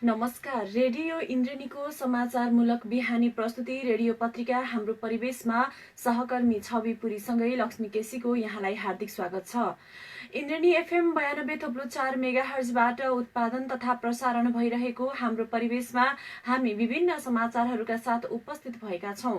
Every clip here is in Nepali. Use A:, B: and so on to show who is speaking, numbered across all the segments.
A: नमस्कार। रेडियो इन्द्रेणीको समाचारमूलक बिहानी प्रस्तुति रेडियो पत्रिका हाम्रो परिवेशमा सहकर्मी छवि पुरीसँगै लक्ष्मी केसीको यहाँलाई हार्दिक स्वागत छ। इन्द्रेणी एफएम 92.4 मेगाहर्जबाट उत्पादन तथा प्रसारण भइरहेको हाम्रो परिवेशमा हामी विभिन्न समाचारहरूका साथ उपस्थित भएका छौं।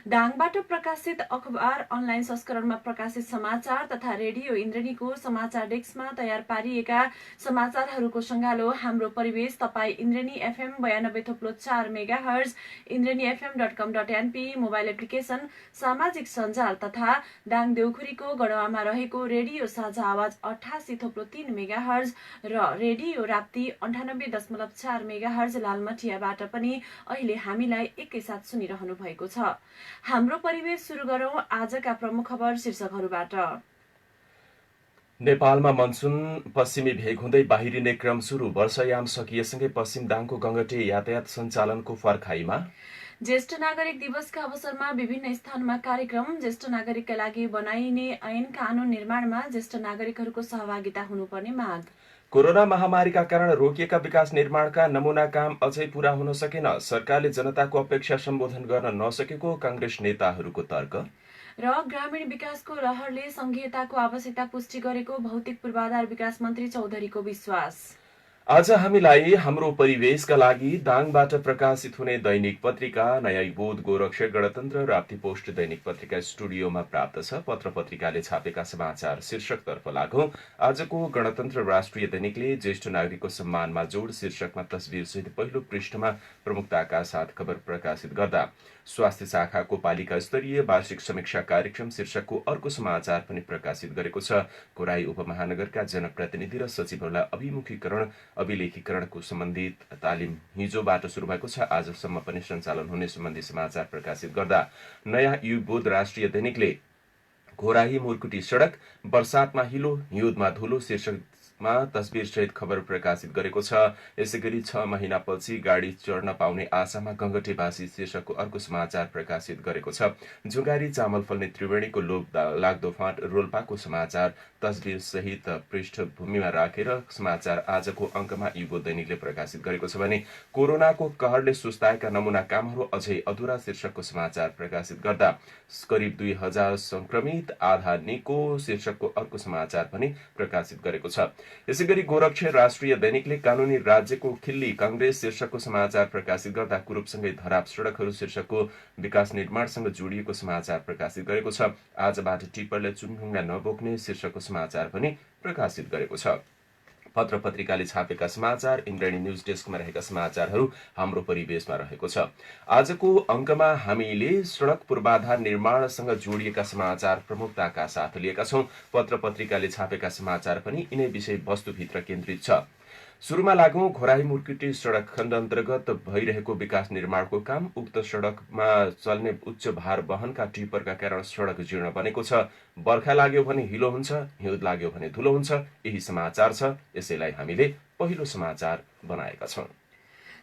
A: दाङबाट प्रकाशित अखबार अनलाइन संस्करणमा प्रकाशित समाचार तथा रेडियो इन्द्रेणीको समाचार डेस्कमा तयार पारिएका समाचारहरूको संगालो हाम्रो परिवेश तपाई Indreni FM 92.4 megahertz, indrenifm.com.np mobile application, सामाजिक सञ्जाल तथा दाङ देउखुरीको गढवामा रहेको रेडियो साझा आवाज 88.3 मेगाहर्ज र रेडियो राप्ती 98.4 मेगाहर्ज लालमटियाबाट पनि अहिले हामीलाई एकैसाथ सुनिरहनु भएको छ। हाम्रो परिवेश सुरु गरौं आजका प्रमुख खबर शीर्षकहरूबाट।
B: नेपालमा मनसुन पश्चिमी भेग हुँदै बाहिरिने क्रम सुरु। वर्षायाम सकिएसँगै पश्चिम दाङको गंगटे यातायात सञ्चालनको फर्खाइमा।
A: ज्येष्ठ नागरिक दिवसका अवसरमा विभिन्न स्थानमा कार्यक्रम। ज्येष्ठ नागरिकका लागि बनाइने ऐन कानून निर्माणमा ज्येष्ठ नागरिकहरूको सहभागिता हुनुपर्ने माग।
B: कोरोना महामारीका कारण रोकिएका विकास निर्माणका नमूना काम अझै पूरा हुन सकेन। सरकारले जनताको अपेक्षा सम्बोधन गर्न नसकेको कांग्रेस नेताहरूको तर्क।
A: र ग्रामीण विकासको लहरले संघीयताको आवश्यकता पुष्टि गरेको भौतिक पूर्वाधार विकास मन्त्री चौधरीको विश्वास।
B: आज हामीलाई हाम्रो परिवेशका लागि दाङबाट प्रकाशित हुने दैनिक पत्रिका नयाँ बोध, गोरक्षर, गणतन्त्र, राप्ती पोस्ट दैनिक पत्रिका स्टुडियोमा प्राप्त छ। पत्र पत्रिकाले छापेका समाचार शीर्षकतर्फ लागौं। आजको गणतन्त्र राष्ट्रिय दैनिकले ज्येष्ठ नागरिकको सम्मानमा जोड शीर्षकमा तस्बिरसहित पहिलो पृष्ठमा प्रमुखताका साथ खबर प्रकाशित गर्दा स्वास्थ्य शाखाको पालिका स्तरीय वार्षिक समीक्षा कार्यक्रम शीर्षकको अर्को समाचार पनि प्रकाशित गरेको छ। घोराई उपमहानगरका जनप्रतिनिधि र सचिवहरूलाई अभिलेखीकरणको सम्बन्धित तालिम हिजोबाट सुरु भएको छ। आजसम्म पनि सञ्चालन हुने सम्बन्धी समाचार प्रकाशित गर्दा नयाँ युगबोध राष्ट्रिय दैनिकले घोराही मुर्कुटी सड़क बर्सातमा हिलो हिउँदमा धुलो शीर्षकमा तस्बिरसहित खबर प्रकाशित गरेको छ। यसैगरी 6 महिनापछि गाडी चढ्न पाउने आशामा गंगटेवासी शीर्षकको अर्को समाचार प्रकाशित गरेको छ। जुगारी चामल फल्ने त्रिवेणीको लोभ लाग्दो फाँट रोल्पाको समाचार तस्बिर सहित पृष्ठभूमिमा राखेर समाचार आजको अंकमा युगबोध दैनिकले प्रकाशित गरेको छ भने कोरोनाको कहरले सुस्ताएका नमूना कामहरू अझै अधुरा शीर्षकको समाचार प्रकाशित गर्दा करिब 2000 संक्रमित आधा निको शीर्षकको अर्को समाचार पनि प्रकाशित गरेको छ। यसैगरी गोरक्षर राष्ट्रिय दैनिकले कानूनी राज्यको खिल्ली कांग्रेस शीर्षकको समाचार प्रकाशित गर्दा कुरूपसँगै धराप सड़कहरू शीर्षकको विकास निर्माणसँग जोडिएको समाचार प्रकाशित गरेको छ। आजबाट टिप्परले चुनढुङ्गा नबोक्ने शीर्षकको समाचार पनि प्रकाशित गरेको छ। पत्र पत्रिकाले छापेका समाचार इन्द्रेणी न्यूज डेस्कमा रहेका समाचारहरू हाम्रो परिवेशमा रहेको छ। आजको अंकमा हामीले सड़क पूर्वाधार निर्माणसँग जोडिएका समाचार प्रमुखताका साथ लिएका छौं। पत्र पत्रिकाले छापेका समाचार पनि यिनै विषय वस्तुभित्र केन्द्रित छ। सुरुमा लागौं घोराही मुर्कुटी सड़क खण्ड अन्तर्गत भइरहेको विकास निर्माणको काम। उक्त सड़कमा चल्ने उच्च भार वहनका टिप्परका कारण सड़क जीर्ण बनेको छ। बर्खा लाग्यो भने हिलो हुन्छ, हिउँद लाग्यो भने धुलो हुन्छ, यही समाचार छ। यसैलाई हामीले पहिलो समाचार बनाएका छौं।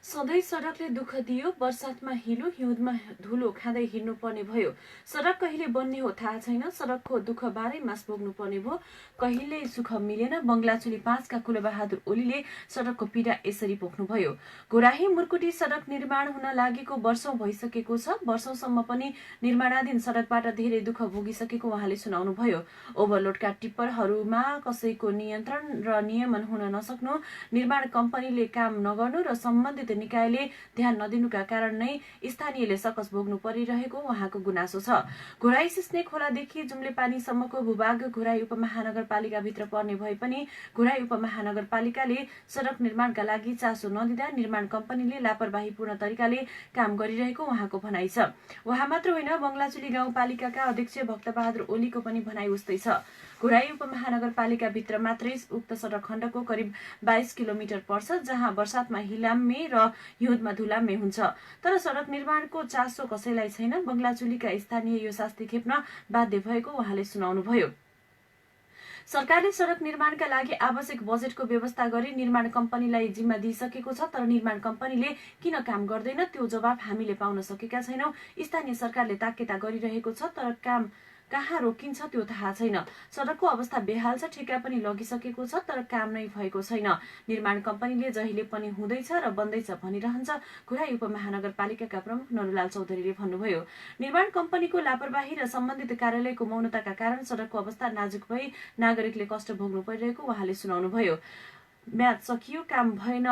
A: सधैँ सड़कले दुःख दियो, बर्सातमा हिलो हिउँदमा धुलो खाँदै हिँड्नुपर्ने भयो। सड़क कहिले बन्ने हो थाहा छैन, सड़कको दुःख बाह्रै मास भोग्नुपर्ने भयो। कहिल्यै सुख मिलेन, बंगलाचुली 5 का कुलबहादुर ओलीले सड़कको पीडा यसरी पोख्नुभयो। घोराही मुर्कुटी सड़क निर्माण हुन लागेको वर्षौं भइसकेको छ। वर्षौंसम्म पनि निर्माणाधीन सड़कबाट धेरै दुःख भोगिसकेको उहाँले सुनाउनुभयो। ओभरलोडका टिप्परहरूमा कसैको नियन्त्रण र नियमन हुन नसक्नु, निर्माण कम्पनीले काम नगर्नु र सम्बन्धित निकायले ध्यान नदिनुका कारण नै स्थानीयले सकस भोग्नु परिरहेको उहाँको गुनासो छ। घोराई सिस्ने खोलादेखि जुम्ले पानीसम्मको भूभाग घोराई उपमहानगरपालिकाभित्र पर्ने भए पनि घोराई उपमहानगरपालिकाले सड़क निर्माणका लागि चासो नदिँदा निर्माण कम्पनीले लापरवाहीपूर्ण तरिकाले काम गरिरहेको उहाँको भनाइ छ। उहाँ मात्र होइन, बंगलाचुली गाउँपालिकाका अध्यक्ष भक्तबहादुर ओलीको पनि भनाइ उस्तै छ। घोराई उपमहानगरपालिकाभित्र मात्रै उक्त सड़क खण्डको करिब 22 किलोमिटर पर्छ, जहाँ बर्सातमा हिलाम्मे र हिउँदमा धुलाम्मे हुन्छ। तर सड़क निर्माणको चासो कसैलाई छैन। बंगलाचुलीका स्थानीय यो शास्ति खेप्न बाध्य भएको उहाँले सुनाउनुभयो। सरकारले सड़क निर्माणका लागि आवश्यक बजेटको व्यवस्था गरी निर्माण कम्पनीलाई जिम्मा दिइसकेको छ, तर निर्माण कम्पनीले किन काम गर्दैन त्यो जवाफ हामीले पाउन सकेका छैनौं। स्थानीय सरकारले ताकेता गरिरहेको छ, तर काम कहाँ रोकिन्छ त्यो थाहा छैन। सडकको अवस्था बेहाल छ, ठेका पनि लगिसकेको छ, तर काम नै भएको छैन। निर्माण कम्पनीले जहिले पनि हुँदैछ र बन्दैछ भनिरहन्छ, घुराई उपमहानगरपालिकाका प्रमुख नरुलाल चौधरीले भन्नुभयो। निर्माण कम्पनीको लापरवाही र सम्बन्धित कार्यालयको मौनताका कारण सडकको अवस्था नाजुक भई नागरिकले कष्ट भोग्नु परिरहेको उहाँले सुनाउनुभयो। म्याद सकियो, काम भएन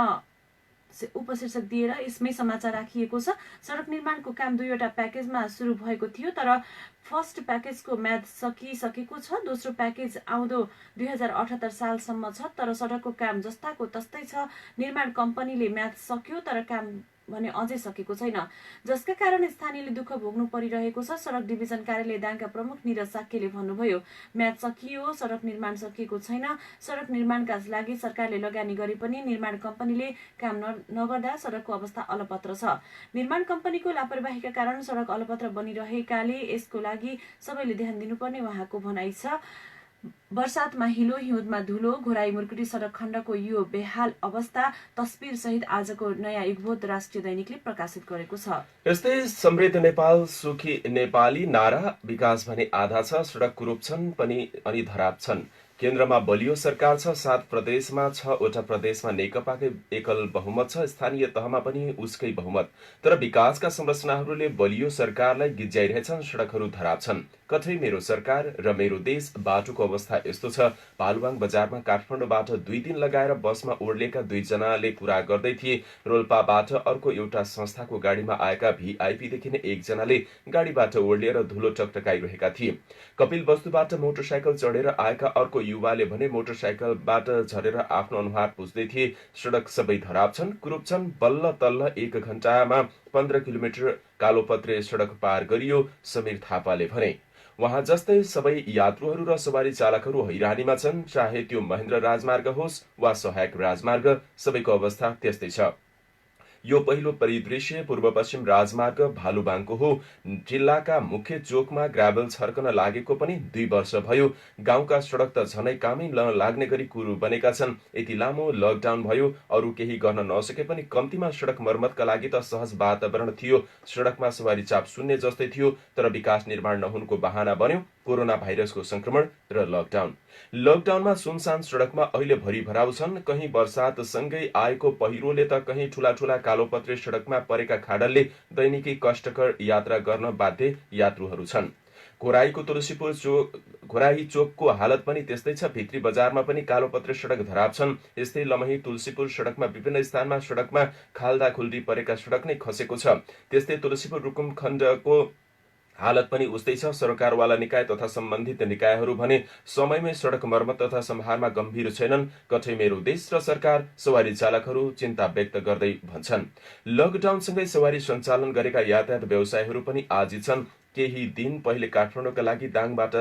A: उपशीर्षक दिएर यसमै समाचार राखिएको छ। सडक निर्माणको काम 2वटा प्याकेजमा सुरु भएको थियो, तर फर्स्ट प्याकेजको म्याद सकिसकेको छ। दोस्रो प्याकेज आउँदो 2078 सालसम्म छ, तर सडकको काम जस्ताको तस्तै छ। निर्माण कम्पनीले म्याद सक्यो, तर काम भने अझै सकेको छैन, जसका कारण स्थानीयले दुःख भोग्नु परिरहेको छ। सडक डिभिजन कार्यालय दाङका प्रमुख निरज साक्यले भन्नुभयो, म्याद सकियो, सडक निर्माण सकिएको छैन। सडक निर्माणका लागि सरकारले लगानी गरे पनि निर्माण कम्पनीले काम नगर्दा सडकको अवस्था अलपत्र छ। निर्माण कम्पनीको लापरवाहीका कारण सडक अलपत्र बनिरहेकाले यसको लागि सबैले ध्यान दिनुपर्ने उहाँको भनाइ छ। बर्सातमा हिलो, हिउँदमा धुलो, घोराई मुर्कुटी सडक खण्डको यो बेहाल अवस्था तस्बिर सहित आजको नयाँ युगबोध राष्ट्रिय दैनिकले प्रकाशित गरेको छ।
B: यस्तै समृद्ध नेपाल सुखी नेपाली नारा विकास भने आधा छ, सडक कुरूप पनि अनि धराप छन्। केन्द्रमा बलियो सरकार छ, 7 प्रदेशमा 6वटा प्रदेशमा नेकपाकै एकल बहुमत छ, स्थानीय तहमा पनि उसकै बहुमत। तर विकासका संरचनाहरूले बलियो सरकारलाई गिज्याइरहेछन्, सडकहरू धराप छन्। कतै मेरो सरकार र मेरो देश बाटोको अवस्था यस्तो छ। पालुवाङ बजारमा काठमाडौँबाट 2 दिन लगाएर बसमा ओर्लिएका 2 जनाले कुरा गर्दै थिए। रोल्पाबाट अर्को एउटा संस्थाको गाडीमा आएका भिआइपीदेखि नै 1 जनाले गाडीबाट ओर्लिएर धुलो टकटकाइरहेका थिए। कपिल वस्तुबाट मोटरसाइकल चढेर आएका अर्को युवाले भने मोटरसाइकलबाट झरेर आफ्नो अनुहार पुछ्दै थिए। सडक सबै धराप छन्, कुरूप छन्। बल्ल तल्ल 1 घण्टामा 15 किलोमिटर कालोपत्रे सडक पार गरियो, समीर थापाले भने। वहाँ जस्तै सबै यात्रुहरू र सवारी चालकहरू हैरानीमा छन्, चाहे त्यो महेन्द्र राजमार्ग होस् वा सहायक राजमार्ग, सबैको अवस्था त्यस्तै छ। यो पहिलो परिदृश्य पूर्व-पश्चिम राजमार्ग भालुबाङको हो। जिल्लाका मुख्य चोकमा ग्राभल छर्कन लागेको पनि 2 वर्ष भयो। गाउँका सडक त झनै कामै नलाग्ने गरी कुरू बनेका छन्। यति लामो लकडाउन भयो, अरू केही गर्न नसके पनि कम्तीमा सडक मर्मतका लागि त सहज वातावरण थियो। सडकमा सवारी चाप शून्य जस्तै थियो, तर विकास निर्माण नहुनुको बहाना बन्यो कोरोना भाइरसको संक्रमण र लकडाउन। लकडाउनमा सुनसान सडकमा अहिले भरिभराउ छन्। कहीँ बर्सातसँगै आएको पहिरोले त कहीँ ठूला कालोपत्रे सडकमा परेका खाडलले दैनिकी कष्टकर यात्रा गर्न बाध्य यात्रुहरू छन्। घोराही चोकको हालत पनि त्यस्तै छ। भित्री बजारमा पनि कालोपत्रे सडक धराप छन्। यस्तै लमही तुलसीपुर सडकमा विभिन्न स्थानमा सडकमा खाल्दा खुल्दी परेका सडक नै खसेको छ। त्यस्तै तुलसीपुर रुकुम खण्डको हालत पनि उस्तै छ। सरकारवाला निकाय तथा सम्बन्धित निकायहरू भने समयमै सडक मर्मत तथा सम्हारमा गम्भीर छैनन्। कठै मेरो देश र सरकार, सवारी चालकहरू चिन्ता व्यक्त गर्दै भन्छन्। लकडाउनसँगै सवारी सञ्चालन गरेका यातायात व्यवसायहरू पनि आजित छन्। केही दिन पहिले काठमाडौँका लागि दाङबाट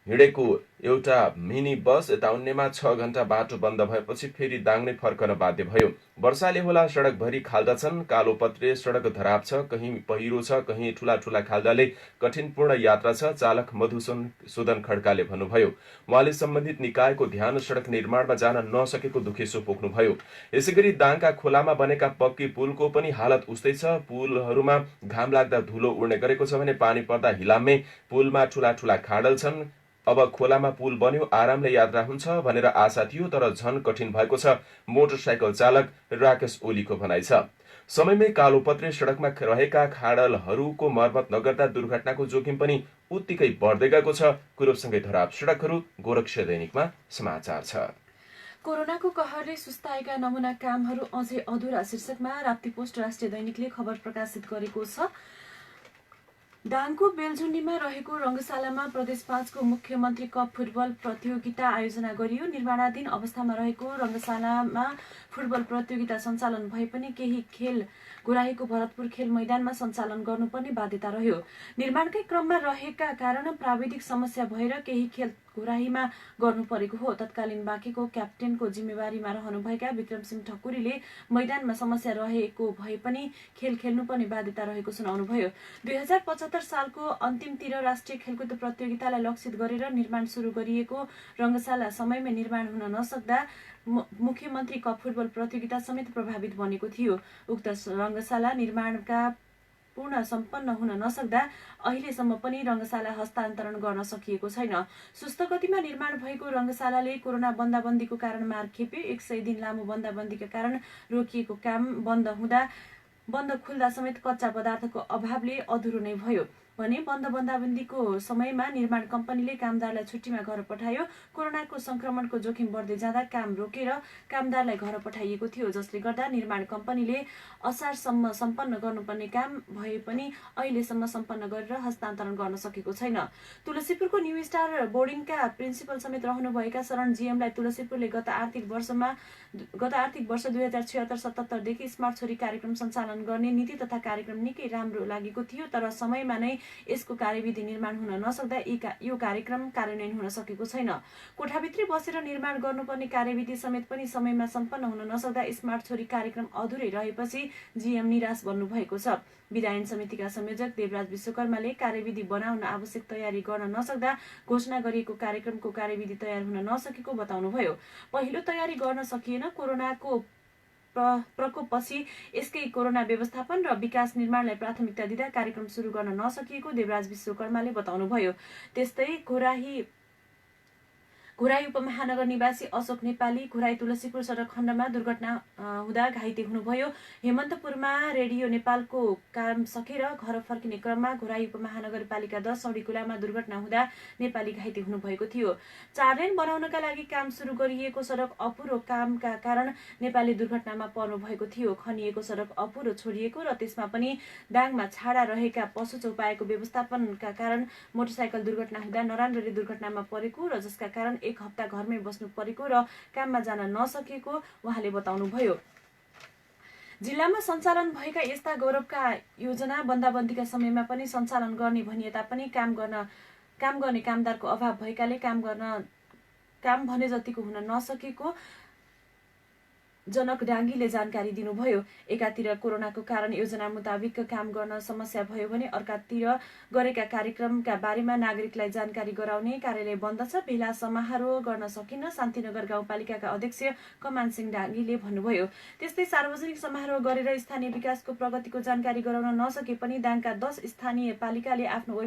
B: हिँडेको एउटा मिनी बस यताउन्नेमा 6 घण्टा बाटो बन्द भएपछि फेरि दाङ नै फर्कन बाध्य भयो। वर्षाले होला सडकभरि खाल्दा छन्। कालोपत्रे सडक धराप छ, कहीँ पहिरो छ, कहीँ ठूला खाल्दाले कठिनपूर्ण यात्रा छ। चालक मधुसूदन खड्काले भन्नुभयो। उहाँले सम्बन्धित निकायको ध्यान सडक निर्माणमा जान नसकेको दुखेसो पोख्नुभयो। यसैगरी दाङका खोलामा बनेका पक्की पुलको पनि हालत उस्तै छ। पुलहरूमा घाम लाग्दा धुलो उड्ने गरेको छ भने पानी पर्दा हिलाम्मै। पुलमा ठूला खाडल छन्। अब खोलामा पुल बन्यो, आरामले यात्रा हुन्छ भनेर आशा थियो, तर झन कठिन भएको छ। मोटरसाइकल चालक राकेश ओलीको भनाइ छ। समयमै कालोपत्रे सडकमा रहेका खाडलहरूको मर्मत नगर्दा दुर्घटनाको जोखिम पनि उत्तिकै बढ्दै गएको छ। कुरूपसँगै धराप सडकहरू गोरक्ष दैनिकमा समाचार छ।
A: कोरोनाको कहरले सुस्ताएका नमुना कामहरू अझै अधुरा शीर्षकमा राप्ती पोस्ट राष्ट्रिय दैनिकले खबर प्रकाशित गरेको छ। दाङको बेलझुण्डीमा रहेको रङ्गशालामा प्रदेश 5 को मुख्यमन्त्री कप फुटबल प्रतियोगिता आयोजना गरियो। निर्माणाधीन अवस्थामा रहेको रङ्गशालामा फुटबल प्रतियोगिता सञ्चालन भए पनि केही खेल घोराहीको भरतपुर खेल मैदानमा सञ्चालन गर्नुपर्ने बाध्यता रह्यो। निर्माणकै क्रममा रहेका कारण प्राविधिक समस्या भएर केही खेल घोराहीमा गर्नु परेको हो। तत्कालीन बाँकेको क्याप्टेनको जिम्मेवारीमा रहनुभएका विक्रमसिंह ठकुरीले मैदानमा समस्या रहेको भए पनि खेल खेल्नुपर्ने बाध्यता रहेको सुनाउनुभयो। 2075 सालको अन्तिमतिर राष्ट्रिय खेलकुद प्रतियोगितालाई लक्षित गरेर निर्माण सुरु गरिएको रङ्गशाला समयमै निर्माण हुन नसक्दा मुख्यमन्त्री कप फुटबल प्रतियोगिता समेत प्रभावित बनेको थियो। उक्त रङ्गशाला निर्माणका पूर्ण सम्पन्न हुन नसक्दा अहिलेसम्म पनि रङ्गशाला हस्तान्तरण गर्न सकिएको छैन। सुस्त गतिमा निर्माण भएको रङ्गशालाले कोरोना बन्दाबन्दीको कारण मार खेप्यो। 100 दिन लामो बन्दाबन्दीका कारण रोकिएको काम बन्द खुल्दा समेत कच्चा पदार्थको अभावले अधुरो नै भयो भने बन्दाबन्दीको समयमा निर्माण कम्पनीले कामदारलाई छुट्टीमा घर पठायो। कोरोनाको संक्रमणको जोखिम बढ्दै जाँदा काम रोकेर कामदारलाई घर पठाइएको थियो, जसले गर्दा निर्माण कम्पनीले असारसम्म सम्पन्न गर्नुपर्ने काम भए पनि अहिलेसम्म सम्पन्न गरेर हस्तान्तरण गर्न सकेको छैन। तुलसीपुरको न्यू स्टार बोर्डिङका प्रिन्सिपल समेत रहनुभएका शरण जीएमलाई तुलसीपुरले गत आर्थिक वर्ष 2076-77 देखि स्मार्ट छोरी कार्यक्रम सञ्चालन गर्ने नीति तथा कार्यक्रम निकै राम्रो लागेको थियो, तर समयमा नै यसको कार्यविधि निर्माण हुन नसक्दा यो कार्यक्रम कार्यान्वयन हुन सकेको छैन। कोठाभित्रै बसेर निर्माण गर्नुपर्ने कार्यविधि समेत पनि समयमा सम्पन्न हुन नसक्दा स्मार्ट छोरी कार्यक्रम अधुरै रहेपछि जीएम निराश बन्नु भएको छ। विधायन समितिका संयोजक देवराज विश्वकर्माले कार्यविधि बनाउन आवश्यक तयारी गर्न नसक्दा घोषणा गरिएको कार्यक्रमको कार्यविधि तयार हुन नसकेको बताउनुभयो। पहिलो तयारी गर्न सकिएन। कोरोनाको प्रकोपपछि यसकै कोरोना व्यवस्थापन र विकास निर्माणलाई प्राथमिकता दिँदा कार्यक्रम सुरु गर्न नसकिएको देवराज विश्वकर्माले बताउनुभयो। त्यस्तै घोराई उपमहानगर निवासी अशोक नेपाली घोराई तुलसीपुर सडक खण्डमा दुर्घटना हुँदा घाइते हुनुभयो। हेमन्तपुरमा रेडियो नेपालको काम सकेर घर फर्किने क्रममा घोराई उपमहानगरपालिका 10 सौडीकुलामा दुर्घटना हुँदा नेपाली घाइते हुनुभएको थियो। 4 लेन बनाउनका लागि काम सुरु गरिएको सडक अपुरो कामका कारण नेपाली दुर्घटनामा पर्नु भएको थियो। खनिएको सडक अपुरो छोडिएको र त्यसमा पनि दाङमा छाडा रहेका पशु चौपायाको व्यवस्थापनका कारण मोटरसाइकल दुर्घटना हुँदा नराम्ररी दुर्घटनामा परेको र जसका कारण 1 हप्ता घरमै बस्नु परेको र काममा जान नसकेको उहाँले बताउनुभयो। जिल्लामा सञ्चालन भएका यस्ता गौरवका योजना बन्दाबन्दीका समयमा पनि सञ्चालन गर्ने भनिए तापनि काम गर्ने कामदारको अभाव भएकाले काम भने जतिको हुन नसकेको जनक डाङ्गीले जानकारी दिनुभयो। एकातिर कोरोनाको कारण योजना मुताबिक काम गर्न समस्या भयो भने अर्कातिर गरेका कार्यक्रमका बारेमा नागरिकलाई जानकारी गराउने कार्यालय बन्द छ। भेला समारोह गर्न सकिन्न, शान्तिनगर गाउँपालिकाका अध्यक्ष कमान सिंह डाङ्गीले भन्नुभयो। त्यस्तै सार्वजनिक समारोह गरेर स्थानीय विकासको प्रगतिको जानकारी गराउन नसके पनि दाङका 10 स्थानीय पालिकाले आफ्नो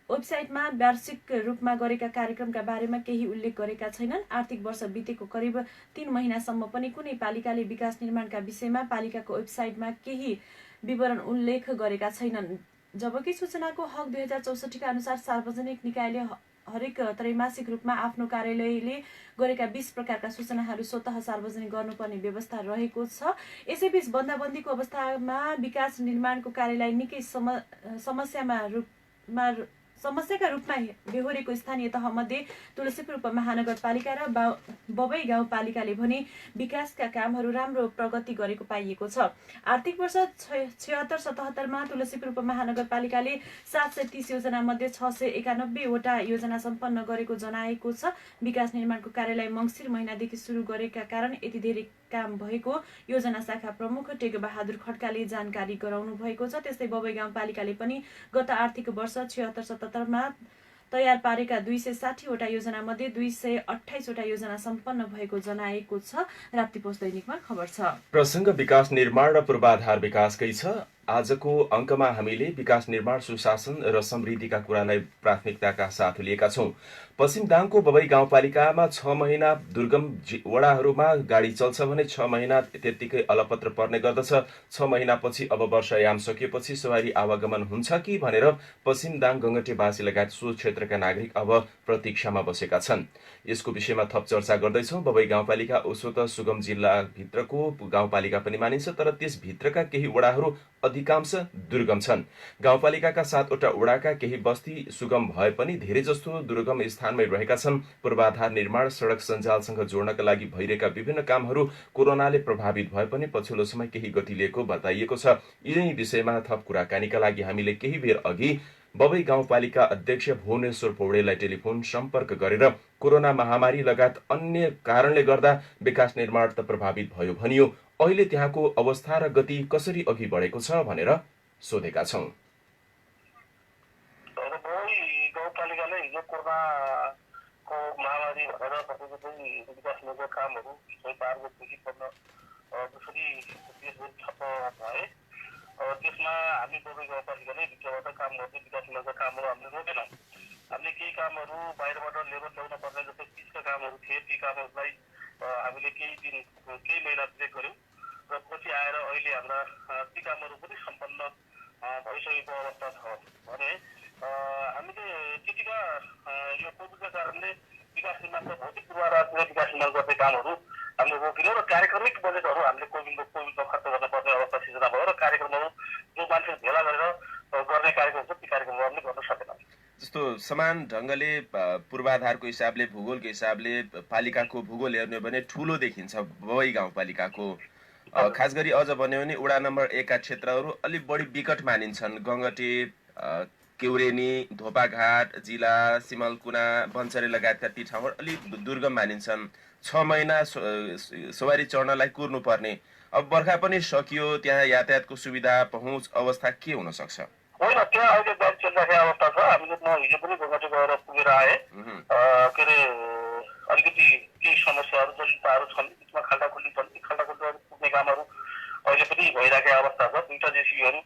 A: वेबसाइटमा वार्षिक रूपमा गरेका कार्यक्रमका बारेमा केही उल्लेख गरेका छैनन्। आर्थिक वर्ष बितेको करिब 3 महिनासम्म पनि कुनै पालिकाले विकास निर्माणका विषयमा पालिकाको वेबसाइटमा केही विवरण उल्लेख गरेका छैनन्। जबकि सूचनाको हक 2064 का अनुसार सार्वजनिक निकायले हरेक त्रैमासिक रूपमा आफ्नो कार्यालयले गरेका 20 प्रकारका सूचनाहरू स्वतः सार्वजनिक गर्नुपर्ने व्यवस्था रहेको छ। यसैबीच बन्दाबन्दीको अवस्थामा विकास निर्माणको कार्यालय निकै समस्याका रूपमा बेहोरेको स्थानीय तहमध्ये तुलसीपुर उपमहानगरपालिका र बबई गाउँपालिकाले भने विकासका कामहरू राम्रो प्रगति गरेको पाइएको छ। आर्थिक वर्ष 76-77 मा तुलसीपुर उपमहानगरपालिकाले 730 योजना मध्ये 691 वटा योजना सम्पन्न गरेको जनाएको छ। विकास निर्माणको कार्यालय मङ्सिर महिनादेखि सुरु गरेका कारण यति धेरै काम भएको योजना शाखा प्रमुख टेक बहादुर खड्काले जानकारी गराउनु भएको छ। त्यस्तै बबई गाउँपालिकाले पनि गत आर्थिक वर्ष 76-77 मा तयार पारेका 260 वटा योजना मध्ये 228 वटा योजना सम्पन्न भएको जनाएको छ। राप्ती पोस्ट दैनिकमा खबर छ।
B: प्रसंग विकास निर्माण र पूर्वाधार विकासकै छ। आजको अङ्कमा हामीले विकास निर्माण, सुशासन र समृद्धिका कुरालाई प्राथमिकताका साथ लिएका छौं। पश्चिम दाङको बबई गाउँपालिकामा 6 महिना दुर्गम वडाहरूमा गाडी चल्छ भने 6 महिना त्यत्तिकै अलपत्र पर्ने गर्दछ। 6 महिनापछि अब वर्षायाम सकिएपछि सवारी आवागमन हुन्छ कि भनेर पश्चिम दाङ गङ्गटेवासी लगायत सो क्षेत्रका नागरिक अब प्रतीक्षामा बसेका छन्। यसको विषयमा थप चर्चा गर्दैछौं। बबई गाउँपालिका उसो त सुगम जिल्लाभित्रको गाउँपालिका पनि मानिन्छ, तर त्यसभित्रका केही वडाहरू अधिकांश दुर्गम छन्। गाउँपालिकाका 7 वटा वडाका केही बस्ती सुगम भए पनि धेरै जस्तो दुर्गम स्थानमै रहेका छन्। पूर्वाधार निर्माण, सडक सञ्जालसँग जोड्नका लागि भइरहेका विभिन्न कामहरू कोरोनाले प्रभावित भए पनि पछिल्लो समय केही गति लिएको बताइएको छ। यिनै विषयमा थप कुराकानीका लागि हामीले केही बेर अघि बबई गाउँपालिका अध्यक्ष भुवनेश्वर पौडेललाई टेलिफोन सम्पर्क गरेर कोरोना महामारी लगायत अन्य कारणले गर्दा विकास निर्माण त प्रभावित भयो भनियो, अहिले त्यहाँको अवस्था र गति कसरी अघि बढेको छ भनेर सोधेका छौं।
C: गाउँपालिकाले हिजो कोरोनाको महामारी भनेर तपाईँको चाहिँ विकास निर्माण कामहरू सही पार्वतीदेखि पर्न जसरी देशभरि ठप्प भए त्यसमा हामी बबई गाउँपालिकाले भित्रबाट काम गर्ने विकासमूलक कामहरू हामीले रोकेनौँ। हामीले केही कामहरू बाहिरबाट लेबर ल्याउन पर्ने जस्तै पिचका कामहरू थिए, ती कामहरूलाई हामीले केही दिन केही महिना ब्रेक गऱ्यौँ र पछि आएर अहिले हाम्रा ती कामहरू पनि सम्पन्न भइसकेको अवस्था छ भने हामीले त्यतिका यो कोभिडका कारणले विकास निर्माणका भौतिक पूर्वाधारतिर विकास निर्माण गर्ने कामहरू हामीले रोकिनौँ र कार्यक्रमिक बजेटहरू हामीले कोभिडमा खर्च गर्न पर्ने अवस्था सिर्जना भयो र कार्यक्रमहरू जो मान्छे भेला गरेर गर्ने कार्यक्रम छ ती कार्यक्रमहरू हामीले गर्न सकेनौँ।
B: जस्तो समान ढङ्गले पूर्वाधारको हिसाबले भूगोलको हिसाबले पालिकाको भूगोल हेर्ने हो भने ठुलो देखिन्छ बबई गाउँपालिकाको। खास गरी अझ भन्यो भने वडा नम्बर 1 का क्षेत्रहरू अलिक बढी विकट मानिन्छन्। गङ्गटे, केउरेनी, धोपाघाट, जिला, सिमलकुना, बन्चरे लगायतका ती ठाउँहरू अलिक दुर्गम मानिन्छन्। 6 महिना सवारी चढ्नलाई कुर्नुपर्ने। अब बर्खा पनि सकियो, त्यहाँ यातायातको सुविधा पहुँच अवस्था के हुन सक्छ?
C: होइन, त्यहाँ अहिले गाडी चलिरहेको अवस्था छ। हामीले म हिजो पनि गङ्गटे गएर पुगेर आएँ। के अरे अलिकति केही समस्याहरू जटिलताहरू छन्, बिचमा खाल्डाखुल्डी छन्। ती खाल्डाखुल्डीहरू पुग्ने कामहरू अहिले पनि भइरहेको अवस्था छ। 2टा जेसीबीहरू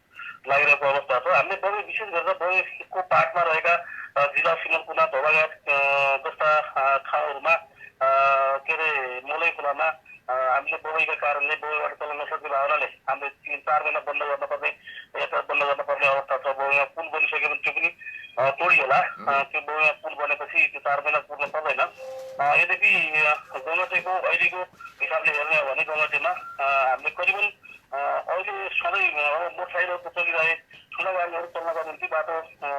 C: लागिरहेको अवस्था छ। हामीले बबई विशेष गरेर बबईको पाटमा रहेका जिल्ला सिमलकुना, धोबाघाट जस्ता ठाउँहरूमा के अरे मलै खोलामा हामीले बबईका कारणले बबईबाट चल्न नसकेको हुनाले हामीले 3-4 महिना बन्द गर्नुपर्ने, यातायात बन्द गर्नुपर्ने अवस्था छ। बबईमा पुल बनिसक्यो भने त्यो पनि तोडिएला। त्यो बबईमा पुल बनेपछि त्यो 4 महिना पुग्न पर्दैन। यद्यपि गङ्गटेको अहिलेको हिसाबले हेर्ने हो भने गङ्गटेमा हामीले करिबन अहिले सधैँ मोटरसाइकलहरू चलिरहे ठुला गाडीहरू चल्नका निम्ति बाटो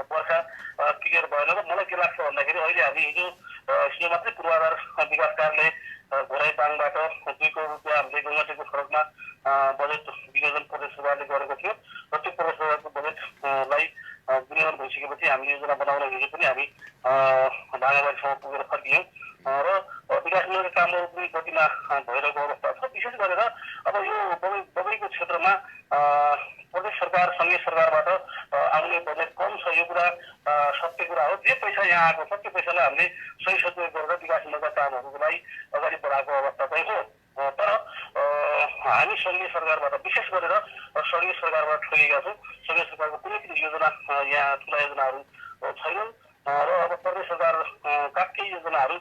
C: बर्खा क्लियर भएन। र मलाई के लाग्छ भन्दाखेरि अहिले हामी हिजो मात्रै पूर्वाधार विकास कार्यालय घोराइपाङबाट 2 करोड रुपियाँ हामीले गङ्गटेको सडकमा बजेट विनियोजन प्रदेश सरकारले गरेको थियो र त्यो प्रदेश सरकारको बजेटलाई विनियोजन भइसकेपछि हामी योजना बनाउन हिजो पनि हामी भागाबारीसम्म पुगेर फर्कियौँ र विकासमूलक कामहरू पनि गतिमा भइरहेको अवस्था छ। विशेष गरेर अब यो बबईको क्षेत्रमा प्रदेश सरकार, सङ्घीय सरकारबाट आउने बजेट कम छ, यो कुरा सत्य कुरा हो। जे पैसा यहाँ आएको छ त्यो पैसालाई हामीले सही सदुपयोग गरेर विकासमूलक कामहरूलाई अगाडि बढाएको अवस्था चाहिँ हो। तर हामी सङ्घीय सरकारबाट विशेष गरेर सङ्घीय सरकारबाट ठोकेका छौँ। सङ्घीय सरकारको कुनै पनि योजना यहाँ ठुला योजनाहरू छैनन् र अब प्रदेश सरकारका केही योजनाहरू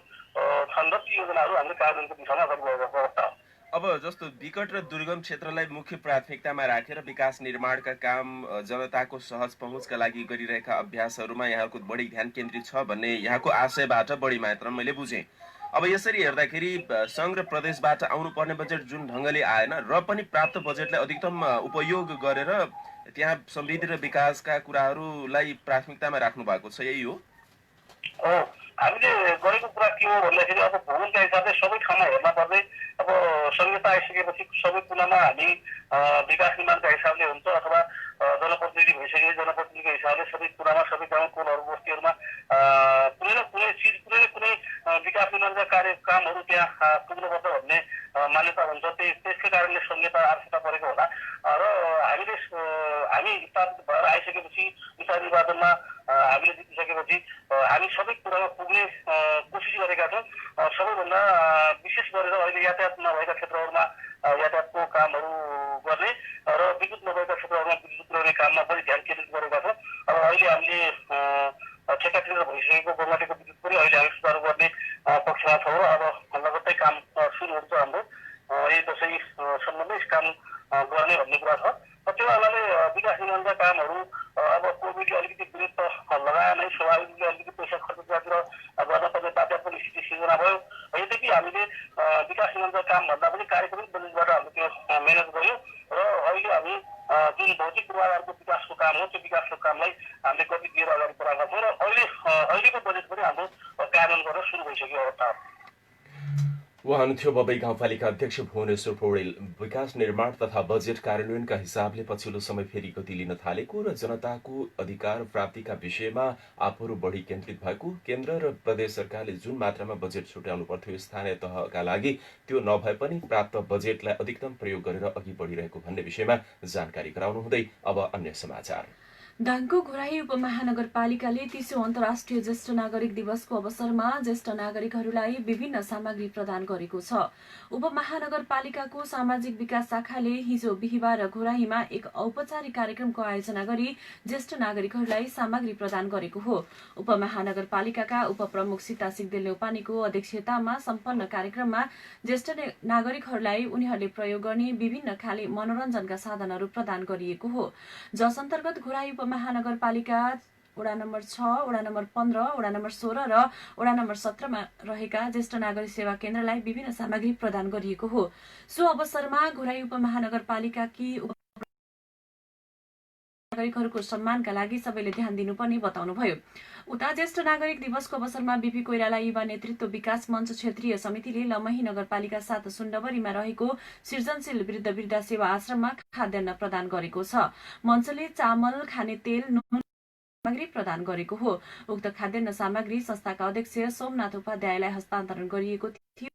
C: छन् र ती योजनाहरू हामीले कार्यान्वयनको दिशामा अगाडि बढेको अवस्था हो।
B: अब जस्तो विकट र दुर्गम क्षेत्रलाई मुख्य प्राथमिकतामा राखेर विकास निर्माणका काम, जनताको सहज पहुँचका लागि गरिरहेका अभ्यासहरूमा यहाँको बढी ध्यान केन्द्रित छ भन्ने यहाँको आशयबाट बढी मात्रामा मैले बुझेँ। अब यसरी हेर्दाखेरि सङ्घ र प्रदेशबाट आउनुपर्ने बजेट जुन ढङ्गले आएन र पनि प्राप्त बजेटलाई अधिकतम उपयोग गरेर त्यहाँ समृद्धि र विकासका कुराहरूलाई प्राथमिकतामा राख्नु भएको छ, यही हो?
C: हामीले गरेको कुरा के हो भन्दाखेरि अब भूगोलका हिसाबले सबै ठाउँमा हेर्न पर्ने। अब संहिता आइसकेपछि सबै कुरामा हामी विकास निर्माणका हिसाबले हुन्छ अथवा जनप्रतिनिधि भइसकेपछि जनप्रतिनिधिको हिसाबले सबै कुरामा, सबै गाउँ टोलहरू बस्तीहरूमा कुनै न कुनै चिज, कुनै न कुनै विकास निर्माणका कामहरू त्यहाँ पुग्नुपर्छ भन्ने मान्यता हुन्छ। त्यसकै कारणले संहिता आवश्यकता परेको होला र हामी स्थापित भएर आइसकेपछि विचार निर्वाचनमा हामीले जितिसकेपछि हामी सबै कुरामा पुग्ने कोसिस गरेका छौँ। सबैभन्दा विशेष गरेर अहिले यातायात नभएका क्षेत्रहरूमा यातायातको कामहरू गर्ने र विद्युत नभएका क्षेत्रहरूमा विद्युत पुर्याउने काममा पनि ध्यान केन्द्रित गरेका छौँ। अब अहिले हामीले ठेक्कातिर भइसकेको गङ्गटेको विद्युत पनि अहिले हामी सुधार गर्ने पक्षमा छौँ र अब लगत्तै काम सुरु हुन्छ। हाम्रो यही दसैँसम्ममै काम गर्ने भन्ने कुरा छ। त्यो हुनाले विकास निर्माणका कामहरू अब कोभिडले अलिकति विरोध त लगाए नै, स्वाभाविक अलिकति पैसा खर्च त्यहाँतिर गर्न पर्ने बाध्यात्मक स्थिति सिर्जना भयो। यद्यपि हामीले विकास निर्माणका काम भन्दा पनि कार्यक्रमिक बजेटबाट हामीले त्यो मेहनत गऱ्यौँ र अहिले हामी जुन भौतिक पूर्वाधारको विकासको काम हो त्यो विकासको कामलाई हामीले गति दिएर अगाडि बढाएका छौँ र अहिलेको बजेट पनि हाम्रो कार्यान्वयन गर्न सुरु भइसकेको अवस्था हो।
B: उहाँ हुनुहुन्थ्यो बबई गाउँपालिका अध्यक्ष भुवनेश्वर पौडेल। विकास निर्माण तथा बजेट कार्यान्वयनका हिसाबले पछिल्लो समय फेरि गति लिन थालेको र जनताको अधिकार प्राप्तिका विषयमा आफूहरू बढी केन्द्रित भएको, केन्द्र र प्रदेश सरकारले जुन मात्रामा बजेट छुट्याउनु पर्थ्यो स्थानीय तहका लागि त्यो नभए पनि प्राप्त बजेटलाई अधिकतम प्रयोग गरेर अघि बढिरहेको भन्ने विषयमा जानकारी गराउनु हुँदै अब अन्य समाचार।
A: दाङको घोराही उपमहानगरपालिकाले 30औं अन्तर्राष्ट्रिय ज्येष्ठ नागरिक दिवसको अवसरमा ज्येष्ठ नागरिकहरूलाई विभिन्न सामग्री प्रदान गरेको छ। उपमहानगरपालिकाको सामाजिक विकास शाखाले हिजो बिहिबार घोराहीमा एक औपचारिक कार्यक्रमको आयोजना गरी ज्येष्ठ नागरिकहरूलाई सामग्री प्रदान गरेको हो। उपमहानगरपालिकाका उपप्रमुख सीता सिग्देल न्यौपानेको अध्यक्षतामा सम्पन्न कार्यक्रममा ज्येष्ठ नागरिकहरूलाई उनीहरूले प्रयोग गर्ने विभिन्न खाले मनोरञ्जनका साधनहरू प्रदान गरिएको हो, जस अन्तर्गत घोराही उपमहानगरपालिका वडा नम्बर 6, वडा नम्बर 15, वडा नम्बर 16 र वडा नम्बर 17 मा रहेका ज्येष्ठ नागरिक सेवा केन्द्रलाई विभिन्न सामग्री प्रदान गरिएको हो। सो अवसरमा घोराही उपमहानगरपालिकाकी नागरिकहरूको सम्मानका लागि सबैले ध्यान दिनुपर्ने बताउनुभयो। उता ज्येष्ठ नागरिक दिवसको अवसरमा बीपी कोइराला युवा नेतृत्व विकास मञ्च क्षेत्रीय समितिले लमही नगरपालिका 7 सुन्दवरीमा रहेको सृजनशील वृद्ध वृद्धा सेवा आश्रममा खाद्यान्न प्रदान गरेको छ। मञ्चले चामल, खाने तेल, नुन सामग्री प्रदान गरेको हो। उक्त खाद्यान्न सामग्री संस्थाका अध्यक्ष सोमनाथ उपाध्यायलाई हस्तान्तरण गरिएको थियो।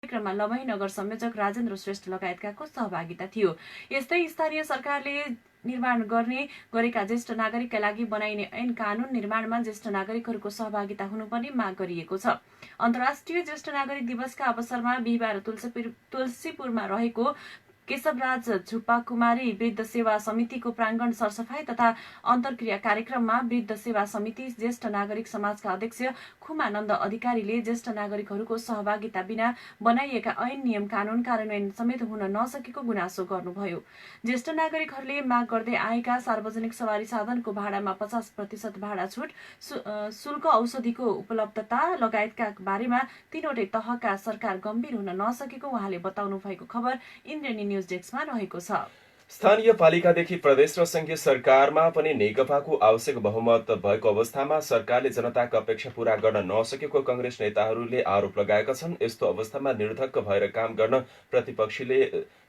A: कार्यक्रममा लमही नगर संयोजक राजेन्द्र श्रेष्ठ लगायतकाको सहभागिता थियो। यस्तै स्थानीय सरकारले निर्माण गरेका ज्येष्ठ नागरिकका लागि बनाइने ऐन कानून निर्माणमा ज्येष्ठ नागरिकहरूको सहभागिता हुनुपर्ने माग गरिएको छ। अन्तर्राष्ट्रिय ज्येष्ठ नागरिक दिवसका अवसरमा बिहिबार तुलसीपुरमा रहेको केशवराज झुप्पाकुमारी वृद्ध सेवा समितिको प्राङ्गण सरसफाई तथा अन्तर्क्रिया कार्यक्रममा वृद्ध सेवा समिति ज्येष्ठ नागरिक समाजका अध्यक्ष खुमानन्द अधिकारीले ज्येष्ठ नागरिकहरूको सहभागिता बिना बनाइएका ऐन नियम कानून कार्यान्वयन समेत हुन नसकेको गुनासो गर्नुभयो। ज्येष्ठ नागरिकहरूले माग गर्दै आएका सार्वजनिक सवारी साधनको भाडामा 50% भाडा छुट, शुल्क, औषधिको उपलब्धता लगायतका बारेमा तीनवटै तहका सरकार गम्भीर हुन नसकेको उहाँले बताउनु भएको खबर इन्द्रेणी न्यूज डेस्कमा रहेको छ।
B: स्थानीय पालिकादेखि प्रदेश र संघीय सरकारमा पनि नेकपाको आवश्यक बहुमत भएको अवस्थामा सरकारले जनताका अपेक्षा पूरा गर्न नसकेको कंग्रेस नेताहरूले आरोप लगाएका छन्। यस्तो अवस्थामा निर्धक्क भएर काम गर्न प्रतिपक्षीले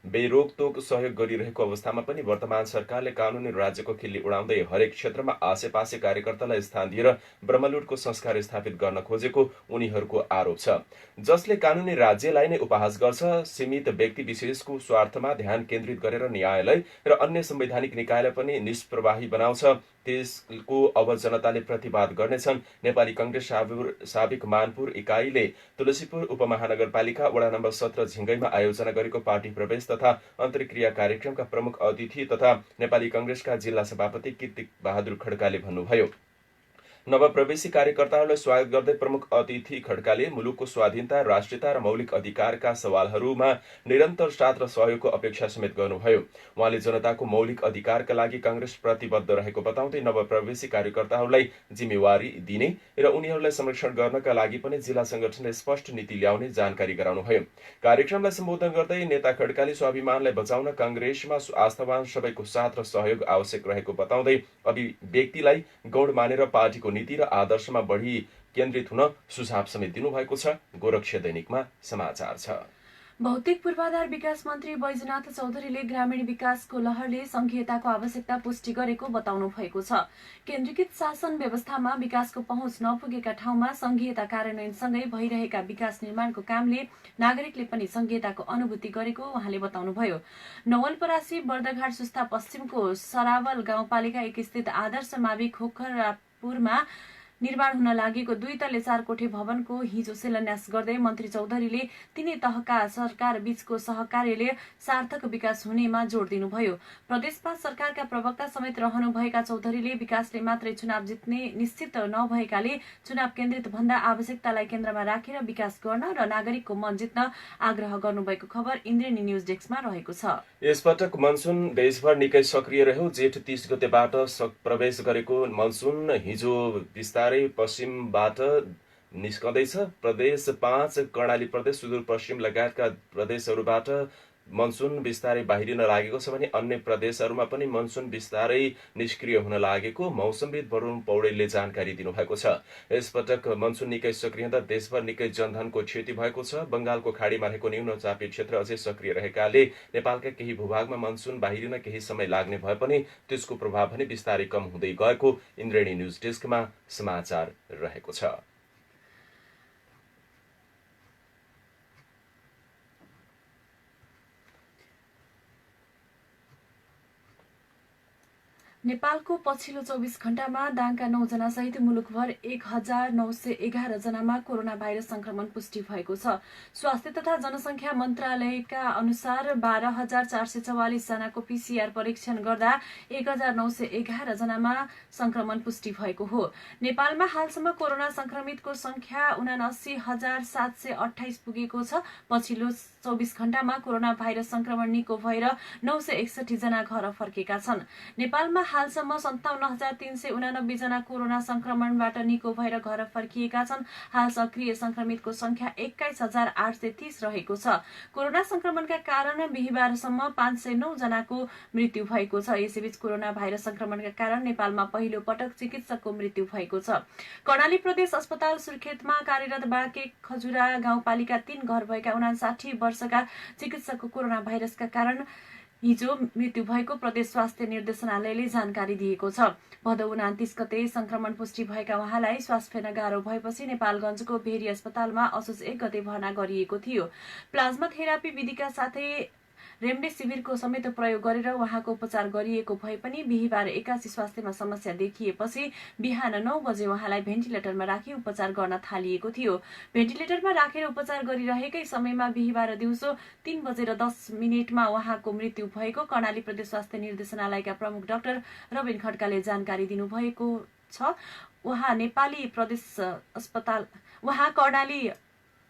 B: बेरोकटोक सहयोग गरिरहेको अवस्थामा पनि वर्तमान सरकारले कानूनी राज्यको खिल्ली उडाउँदै हरेक क्षेत्रमा आसेपासे कार्यकर्तालाई स्थान दिएर ब्रह्मलुटको संस्कार स्थापित गर्न खोजेको उनीहरूको आरोप छ, जसले कानूनी राज्यलाई नै उपहास गर्छ। सीमित व्यक्ति विशेषको स्वार्थमा ध्यान केन्द्रित गरेर न्यायालय र अन्य संवैधानिक निकायलाई पनि निष्प्रवाही बनाउँछ। त्यसको अब जनताले प्रतिवाद गर्नेछन्। नेपाली कंग्रेस साबिक मानपुर इकाइले तुलसीपुर उपमहानगरपालिका वडा नम्बर 17 झिंगैमा आयोजना गरेको पार्टी प्रवेश तथा अन्तर्क्रिया कार्यक्रमका प्रमुख अतिथि तथा नेपाली कंग्रेसका जिल्ला सभापति कीर्तिक बहादुर खड्काले भन्नुभयो। नवप्रवेशी कार्यकर्ताहरूलाई स्वागत गर्दै प्रमुख अतिथि खड्काले मुलुकको स्वाधीनता, राष्ट्रियता र मौलिक अधिकारका सवालहरूमा निरन्तर साथ र सहयोगको अपेक्षा समेत गर्नुभयो। उहाँले जनताको मौलिक अधिकारका लागि कांग्रेस प्रतिबद्ध रहेको बताउँदै नवप्रवेशी कार्यकर्ताहरूलाई जिम्मेवारी दिने र उनीहरूलाई संरक्षण गर्नका लागि पनि जिल्ला संगठनले स्पष्ट नीति ल्याउने जानकारी गराउनुभयो। कार्यक्रमलाई सम्बोधन गर्दै नेता खड्काले स्वाभिमानलाई बचाउन कांग्रेसमा आस्थावान सबैको साथ र सहयोग आवश्यक रहेको बताउँदै अभिव्यक्तिलाई गौण मानेर पार्टीको नीति र आदर्शमा बढी केन्द्रित हुन सुझाव समेत दिनुभएको छ। गोरक्ष दैनिकमा समाचार छ।
A: भौतिक पूर्वाधार विकास मन्त्री बैजनाथ चौधरीले ग्रामीण विकासको लहरले संघीयताको आवश्यकता पुष्टि गरेको बताउनु भएको छ। केन्द्रीकृत शासन व्यवस्थामा विकासको पहुँच नपुगेका ठाउँमा संघीयता कार्यान्वयनसँगै भइरहेका विकास निर्माणको कामले नागरिकले पनि संघीयताको अनुभूति गरेको उहाँले बताउनुभयो। नवलपरासी बर्दघाट सुस्ता पश्चिमको सरावल गाउँपालिका 1 स्थित आदर्श मावि खोखरापुरमा निर्माण हुन लागेको 2 तल्ले 4 कोठे भवनको हिजो शिलान्यास गर्दै मन्त्री चौधरीले तिनै तहका सरकार बीचको सहकार्यले सार्थक विकास हुनेमा जोड दिनुभयो। प्रदेशमा सरकारका प्रवक्ता समेत रहनुभएका चौधरीले विकासले मात्रै चुनाव जित्ने निश्चित नभएकाले चुनाव केन्द्रित भन्दा आवश्यकतालाई केन्द्रमा राखेर विकास गर्न र नागरिकको मन जित्न आग्रह गर्नुभएको खबर इन्द्रेणी न्यूज डेस्कमा रहेको छ।
B: यसपटक मनसुन देशभर निकै सक्रिय रह्यो। जेठ 30 गतेबाट प्रवेश गरेको मनसुन हिजो बिस्तारै पश्चिमबाट निस्कँदैछ। प्रदेश 5 कर्णाली प्रदेश, सुदूरपश्चिम लगायतका प्रदेशहरूबाट मनसुन बिस्तारै बाहिरिन लागेको छ भने अन्य प्रदेशहरूमा पनि मनसुन बिस्तारै निष्क्रिय हुन लागेको मौसमविद वरुण पौडेलले जानकारी दिनुभएको छ। यसपटक मनसुन निकै सक्रिय हुँदा देशभर निकै जनधनको क्षति भएको छ। बंगालको खाडीमा रहेको न्यून चापी क्षेत्र अझै सक्रिय रहेकाले नेपालका केही भूभागमा मनसुन बाहिरिन केही समय लाग्ने भए पनि त्यसको प्रभाव पनि बिस्तारै कम हुँदै गएको इन्द्रेणी न्यूज डेस्कमा समाचार रहेको छ।
A: नेपालको पछिल्लो 24 घण्टामा दाङका 9 जना सहित मुलुकभर 1911 जनामा कोरोना भाइरस संक्रमण पुष्टि भएको छ। स्वास्थ्य तथा जनसंख्या मन्त्रालयका अनुसार 12,444 जनाको पीसीआर परीक्षण गर्दा 1,911 जनामा संक्रमण पुष्टि भएको हो। नेपालमा हालसम्म कोरोना संक्रमितको संख्या 79,728 पुगेको छ। पछिल्लो 24 घण्टामा कोरोना भाइरस संक्रमण निको भएर 961 जना घर फर्केका छन्। नेपालमा हालसम्म 57,389 जना कोरोना संक्रमणबाट निको भएर घर फर्किएका छन्। हाल सक्रिय संक्रमितको संख्या 21,830 रहेको छ। कोरोना संक्रमणका कारण बिहीबारसम्म 509 जनाको मृत्यु भएको छ। यसैबीच कोरोना भाइरस संक्रमणका कारण नेपालमा पहिलो पटक चिकित्सकको मृत्यु भएको छ। कर्णाली प्रदेश अस्पताल सुर्खेतमा कार्यरत बाँके खजुरा गाउँपालिका 3 घर भएका 59 वर्षका चिकित्सकको कोरोना भाइरसका कारण हिजो मृत्यु भएको प्रदेश स्वास्थ्य निर्देशनालयले जानकारी दिएको छ। भदौ 29 गते संक्रमण पुष्टि भएका उहाँलाई श्वास फेर्न गाह्रो भएपछि नेपालगञ्जको भेरी अस्पतालमा असोज 1 गते भर्ना गरिएको थियो। प्लाज्मा थेरापी विधिका साथै रेमडेसिभिरको समेत प्रयोग गरेर उहाँको उपचार गरिएको भए पनि बिहीबार 81 स्वास्थ्यमा समस्या देखिएपछि बिहान 9 बजे उहाँलाई भेन्टिलेटरमा राखी उपचार गर्न थालिएको थियो। भेन्टिलेटरमा राखेर उपचार गरिरहेकै समयमा बिहीबार दिउँसो 3:10 उहाँको मृत्यु भएको कर्णाली प्रदेश स्वास्थ्य निर्देशनालयका प्रमुख डाक्टर रबिन खड्काले जानकारी दिनुभएको छ। उहाँ कर्णाली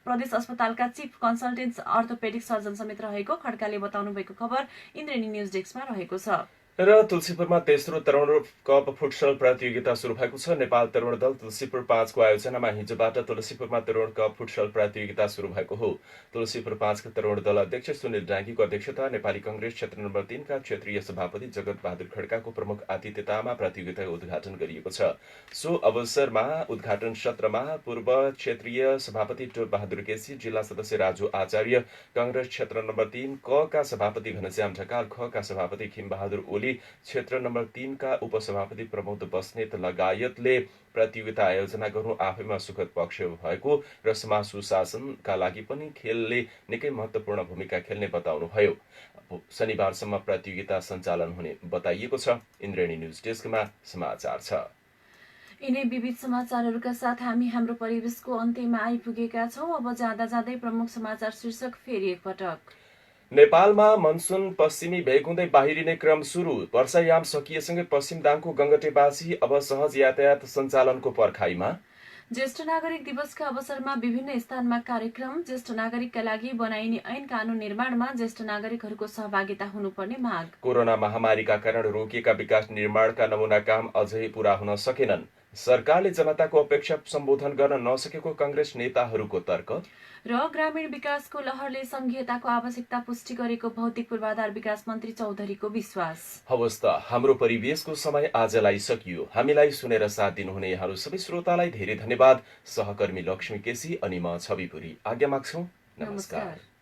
A: प्रदेश अस्पतालका चीफ कन्सल्टेन्ट अर्थोपेडिक सर्जन समेत रहेको खड्काले बताउनु भएको खबर इन्द्रेणी न्यूज डेस्कमा रहेको छ।
B: र तुलसीपुरमा तेस्रो तरुण कप फुटसल प्रतियोगिता सुरु भएको छ। नेपाल तरुण दल तुलसीपुर 5 को आयोजनामा हिजोबाट तुलसीपुरमा तरुण कप फुटसल प्रतियोगिता सुरु भएको हो। तुलसीपुर 5 का तरुण दल अध्यक्ष सुनिल डाँगीको अध्यक्षता नेपाली कंग्रेस क्षेत्र नम्बर 3 का क्षेत्रीय सभापति जगत बहादुर खड्काको प्रमुख आतिथ्यतामा प्रतियोगिताको उद्घाटन गरिएको छ। सो अवसरमा उद्घाटन सत्रमा पूर्व क्षेत्रीय सभापति टोप बहादुर केसी, जिल्ला सदस्य राजु आचार्य, कंग्रेस क्षेत्र नम्बर 3 क का सभापति घनश्याम ढकाल, ख का सभापति खिम बहादुर ओली, क्षेत्र नम्बर 3 का उपसभापति प्रमोद बस्नेत लगायतले प्रतियोगिता आयोजना गर्नु आफैमा सुखद पक्ष भएको र समाज सुशासनका लागि पनि खेलले निकै महत्वपूर्ण भूमिका खेल्ने बताउनुभयो। शनिबारसम्म प्रतियोगिता सञ्चालन हुने बताइएको छ। इन्द्रेणी न्यूज डेस्कमा समाचार छ।
A: यिनै विविध समाचारहरूका साथ हामी हाम्रो परिवेशको अन्त्यमा आइपुगेका छौं। अब जाँदा जाँदै प्रमुख समाचार शीर्षक फेरि एकपटक।
B: नेपालमा मनसुन पश्चिमी भेग हुँदै बाहिरिने क्रम सुरु। वर्षायाम सकिएसँगै पश्चिम दाङको गंगटेबासी अब सहज यातायात सञ्चालनको पर्खाइमा।
A: ज्येष्ठ नागरिक दिवसका अवसरमा विभिन्न स्थानमा कार्यक्रम। ज्येष्ठ नागरिकका लागि बनाइने ऐन कानून निर्माणमा ज्येष्ठ नागरिकहरूको सहभागिता हुनुपर्ने माग।
B: कोरोना महामारीका कारण रोकिएका विकास निर्माणका नमुना काम अझै पूरा हुन सकेनन्। सरकारले जनताको अपेक्षा सम्बोधन गर्न नसकेको कांग्रेस नेताहरूको तर्क।
A: र ग्रामीण विकासको लहरले संघीयताको आवश्यकता पुष्टि गरेको भौतिक पूर्वाधार विकास मन्त्री चौधरीको विश्वास।
B: हवस् त, हाम्रो परिवेशको समय आजलाई सकियो। हामीलाई सुनेर साथ दिनुहुने यहाँहरू सबै श्रोतालाई धेरै धन्यवाद। सहकर्मी लक्ष्मी केसी अनि म छविपुरी आज्ञा माग्छौं। नमस्कार।